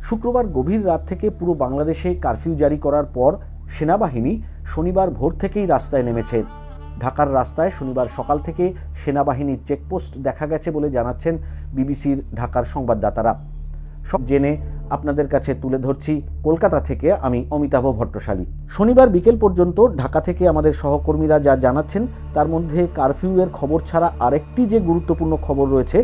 শুক্রবার গভীর রাত থেকে পুরো বাংলাদেশে কারফিউ জারি করার পর সেনাবাহিনী শনিবার ভোর থেকেই রাস্তায় নেমেছে। ঢাকার রাস্তায় শনিবার সকাল থেকে সেনাবাহিনীর চেকপোস্ট দেখা গেছে বলে জানাচ্ছেন বিবিসির ঢাকার সংবাদদাতারা। সব জেনে আপনাদের কাছে তুলে ধরছি কলকাতা থেকে আমি অমিতাভ ভট্টশালী। শনিবার বিকেল পর্যন্ত ঢাকা থেকে আমাদের সহকর্মীরা যা জানাচ্ছেন তার মধ্যে কারফিউয়ের খবর ছাড়া আরেকটি যে গুরুত্বপূর্ণ খবর রয়েছে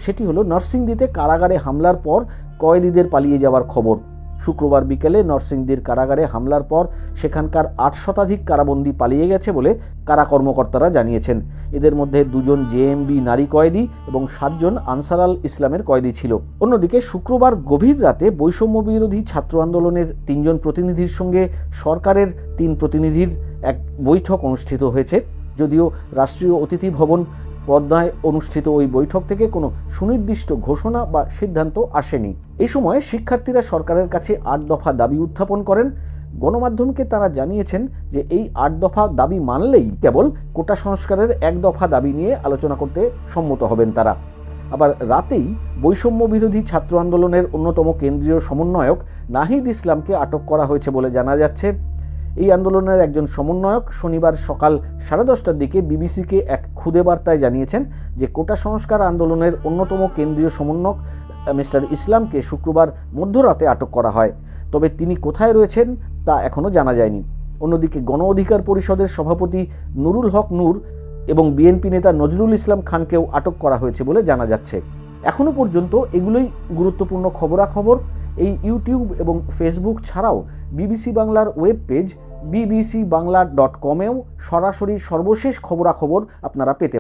সেটি হলো নরসিংদীতে কারাগারে হামলার পর কয়েদিদের পালিয়ে যাওয়ার খবর। শুক্রবার বিকেলে নরসিংদীর কারাগারে হামলার পর সেখানকার ৮ শতাধিক কারাবন্দী পালিয়ে গেছে বলে কারা কর্মকর্তারা জানিয়েছেন। এদের মধ্যে 2 জন জেএমবি নারী কয়েদি এবং 7 জন আনসার ইসলামের কয়েদি ছিল। অন্যদিকে শুক্রবার গভীর রাতে বৈষম্য বিরোধী ছাত্র আন্দোলনের 3 জন প্রতিনিধির সঙ্গে সরকারের 3 প্রতিনিধির এক বৈঠক অনুষ্ঠিত হয়েছে। যদিও রাষ্ট্রীয় অতিথি ভবন পদ্মায় অনুষ্ঠিত ওই বৈঠক থেকে কোনো সুনির্দিষ্ট ঘোষণা বা সিদ্ধান্ত আসেনি। এই সময় শিক্ষার্থীরা সরকারের কাছে 8 দফা দাবি উত্থাপন করেন। গণমাধ্যমকে তারা জানিয়েছেন যে এই 8 দফা দাবি মানলেই কেবল কোটা সংস্কারের 1 দফা দাবি নিয়ে আলোচনা করতে সম্মত হবেন তারা। আবার রাতেই বৈষম্য বিরোধী ছাত্র আন্দোলনের অন্যতম কেন্দ্রীয় সমন্বয়ক নাহিদ ইসলামকে আটক করা হয়েছে বলে জানা যাচ্ছে। এই আন্দোলনের একজন সমন্বয়ক শনিবার সকাল 10:30টার দিকে বিবিসিকে এক খুদে বার্তায় জানিয়েছেন যে কোটা সংস্কার আন্দোলনের অন্যতম কেন্দ্রীয় সমন্বয়ক মিস্টার ইসলামকে শুক্রবার মধ্যরাতে আটক করা হয়, তবে তিনি কোথায় রয়েছেন তা এখনও জানা যায়নি। অন্যদিকে গণ অধিকার পরিষদের সভাপতি নুরুল হক নূর এবং বিএনপি নেতা নজরুল ইসলাম খানকেও আটক করা হয়েছে বলে জানা যাচ্ছে। এখনও পর্যন্ত এগুলোই গুরুত্বপূর্ণ খবরাখবর। এই ইউটিউব এবং ফেসবুক ছাড়াও বিবিসি বাংলার ওয়েব পেজ bbcbangla.com-এও সরাসরি সর্বশেষ খবরাখবর আপনারা পেতে